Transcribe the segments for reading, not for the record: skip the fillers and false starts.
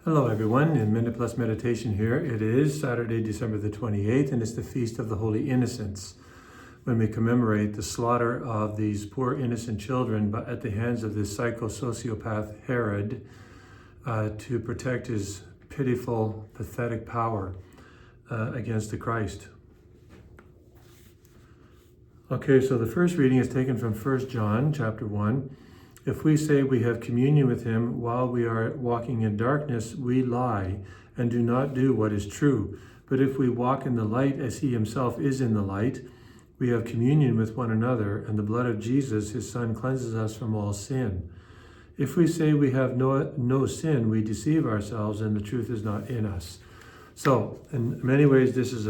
Hello everyone, in Minute Plus Meditation here. It is Saturday, December the 28th, and it's the Feast of the Holy Innocents, when we commemorate the slaughter of these poor innocent children at the hands of this psycho-sociopath Herod to protect his pitiful, pathetic power against the Christ. Okay, so the first reading is taken from 1 John chapter 1. If we say we have communion with him while we are walking in darkness, we lie and do not do what is true. But if we walk in the light as he himself is in the light, we have communion with one another, and the blood of Jesus, his Son, cleanses us from all sin. If we say we have no sin, we deceive ourselves, and the truth is not in us. So, in many ways, this is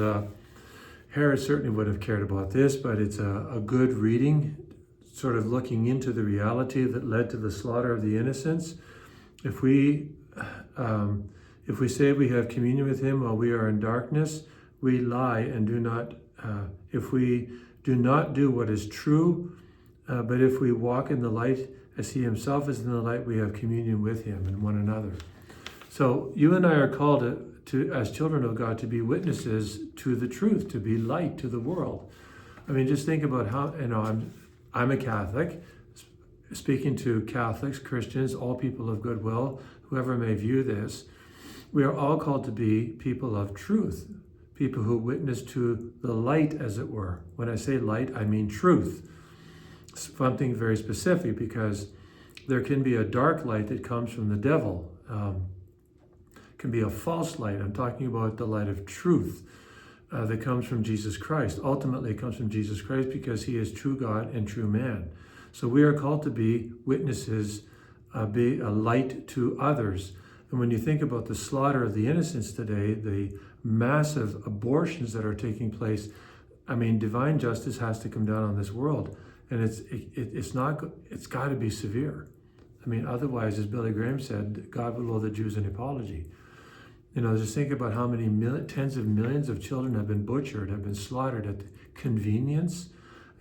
Herod certainly would have cared about this, but it's a good reading, sort of looking into the reality that led to the slaughter of the innocents. If we say we have communion with him while we are in darkness, we lie and do not. If we do not do what is true, but if we walk in the light as he himself is in the light, we have communion with him and one another. So you and I are called to, as children of God, to be witnesses to the truth, to be light to the world. I mean, just think about how, I'm a Catholic, speaking to Catholics, Christians, all people of goodwill, whoever may view this. We are all called to be people of truth, people who witness to the light, as it were. When I say light, I mean truth. Something very specific, because there can be a dark light that comes from the devil. It can be a false light. I'm talking about the light of truth. That comes from Jesus Christ. Ultimately, it comes from Jesus Christ because he is true God and true man. So we are called to be witnesses, be a light to others. And when you think about the slaughter of the innocents today, the massive abortions that are taking place, I mean, divine justice has to come down on this world. And it's got to be severe. I mean, otherwise, as Billy Graham said, God would owe the Jews an apology. You know, just think about how many tens of millions of children have been butchered, have been slaughtered at convenience.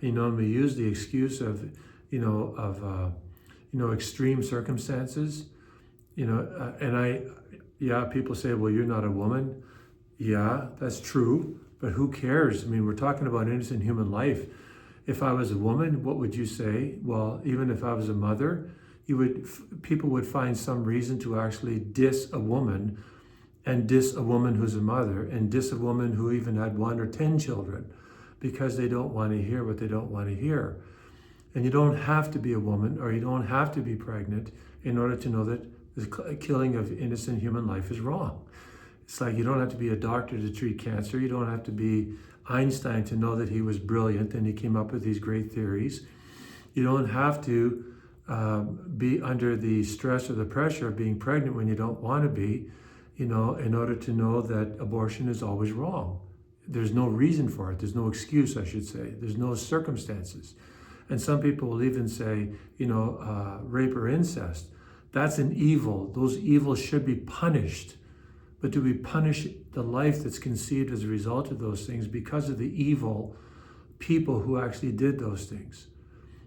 You know, and we use the excuse of extreme circumstances. You know, people say, well, you're not a woman. Yeah, that's true, but who cares? I mean, we're talking about innocent human life. If I was a woman, what would you say? Well, even if I was a mother, people would find some reason to actually diss a woman, and diss a woman who's a mother, and diss a woman who even had 1 or 10 children, because they don't want to hear what they don't want to hear. And you don't have to be a woman, or you don't have to be pregnant in order to know that the killing of innocent human life is wrong. It's like you don't have to be a doctor to treat cancer. You don't have to be Einstein to know that he was brilliant and he came up with these great theories. You don't have to be under the stress or the pressure of being pregnant when you don't want to be, you know, in order to know that abortion is always wrong. There's no reason for it. There's no excuse, I should say. There's no circumstances. And some people will even say, rape or incest. That's an evil. Those evils should be punished. But do we punish the life that's conceived as a result of those things because of the evil people who actually did those things?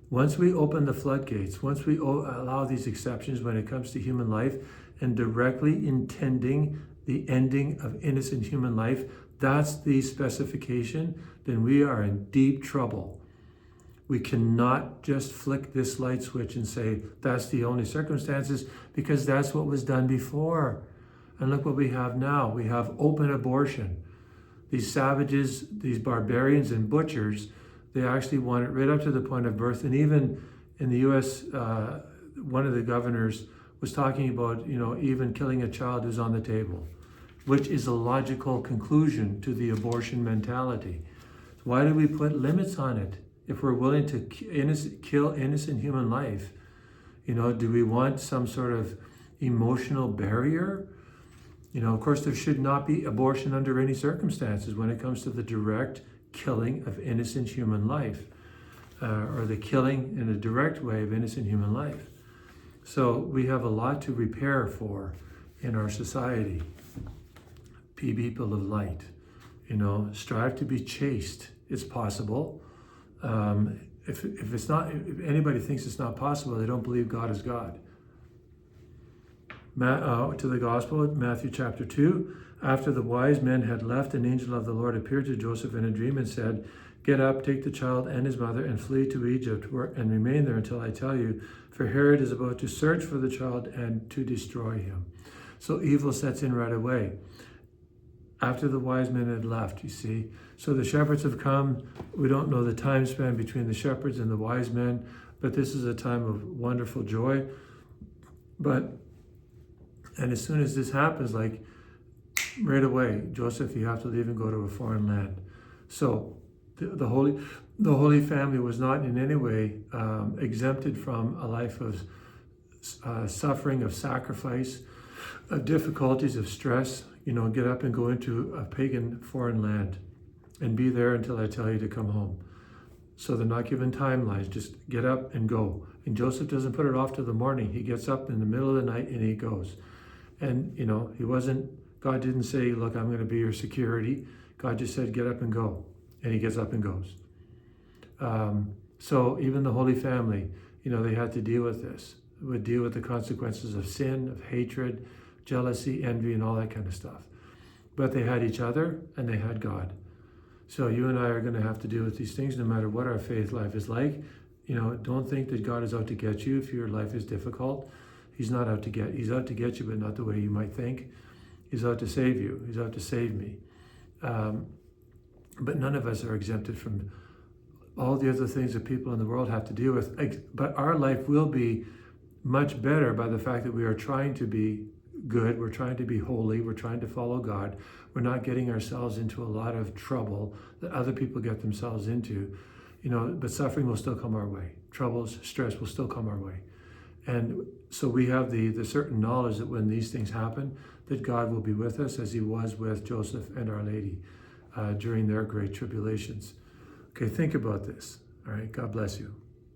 Once we open the floodgates, once we allow these exceptions when it comes to human life, and directly intending the ending of innocent human life, that's the specification, then we are in deep trouble. We cannot just flick this light switch and say, that's the only circumstances, because that's what was done before. And look what we have now. We have open abortion. These savages, these barbarians and butchers, they actually want it right up to the point of birth. And even in the U.S., one of the governors was talking about, even killing a child who's on the table, which is a logical conclusion to the abortion mentality. Why do we put limits on it if we're willing to kill innocent human life? Do we want some sort of emotional barrier? Of course, there should not be abortion under any circumstances when it comes to the direct killing of innocent human life, or the killing in a direct way of innocent human life. So we have a lot to repair for in our society. Be people of light, strive to be chaste. It's possible. If anybody thinks it's not possible, they don't believe God is God. To the Gospel, Matthew chapter 2. After the wise men had left, an angel of the Lord appeared to Joseph in a dream and said, "Get up, take the child and his mother, and flee to Egypt, and remain there until I tell you, for Herod is about to search for the child and to destroy him." So evil sets in right away. After the wise men had left, you see. So the shepherds have come. We don't know the time span between the shepherds and the wise men, but this is a time of wonderful joy. And as soon as this happens, like right away, Joseph, you have to leave and go to a foreign land. So the Holy Family was not in any way exempted from a life of suffering, of sacrifice, of difficulties, of stress. Get up and go into a pagan foreign land and be there until I tell you to come home. So they're not given timelines, just get up and go. And Joseph doesn't put it off to the morning. He gets up in the middle of the night and he goes. And, God didn't say, look, I'm going to be your security. God just said, get up and go. And he gets up and goes. So even the Holy Family, they had to deal with this. It would deal with the consequences of sin, of hatred, jealousy, envy, and all that kind of stuff. But they had each other and they had God. So you and I are going to have to deal with these things no matter what our faith life is like. Don't think that God is out to get you if your life is difficult. He's not out to get. He's out to get you, but not the way you might think. He's out to save you. He's out to save me. But none of us are exempted from all the other things that people in the world have to deal with. But our life will be much better by the fact that we are trying to be good. We're trying to be holy. We're trying to follow God. We're not getting ourselves into a lot of trouble that other people get themselves into. But suffering will still come our way. Troubles, stress will still come our way. And so we have the certain knowledge that when these things happen, that God will be with us as he was with Joseph and Our Lady during their great tribulations. Okay, think about this. All right, God bless you.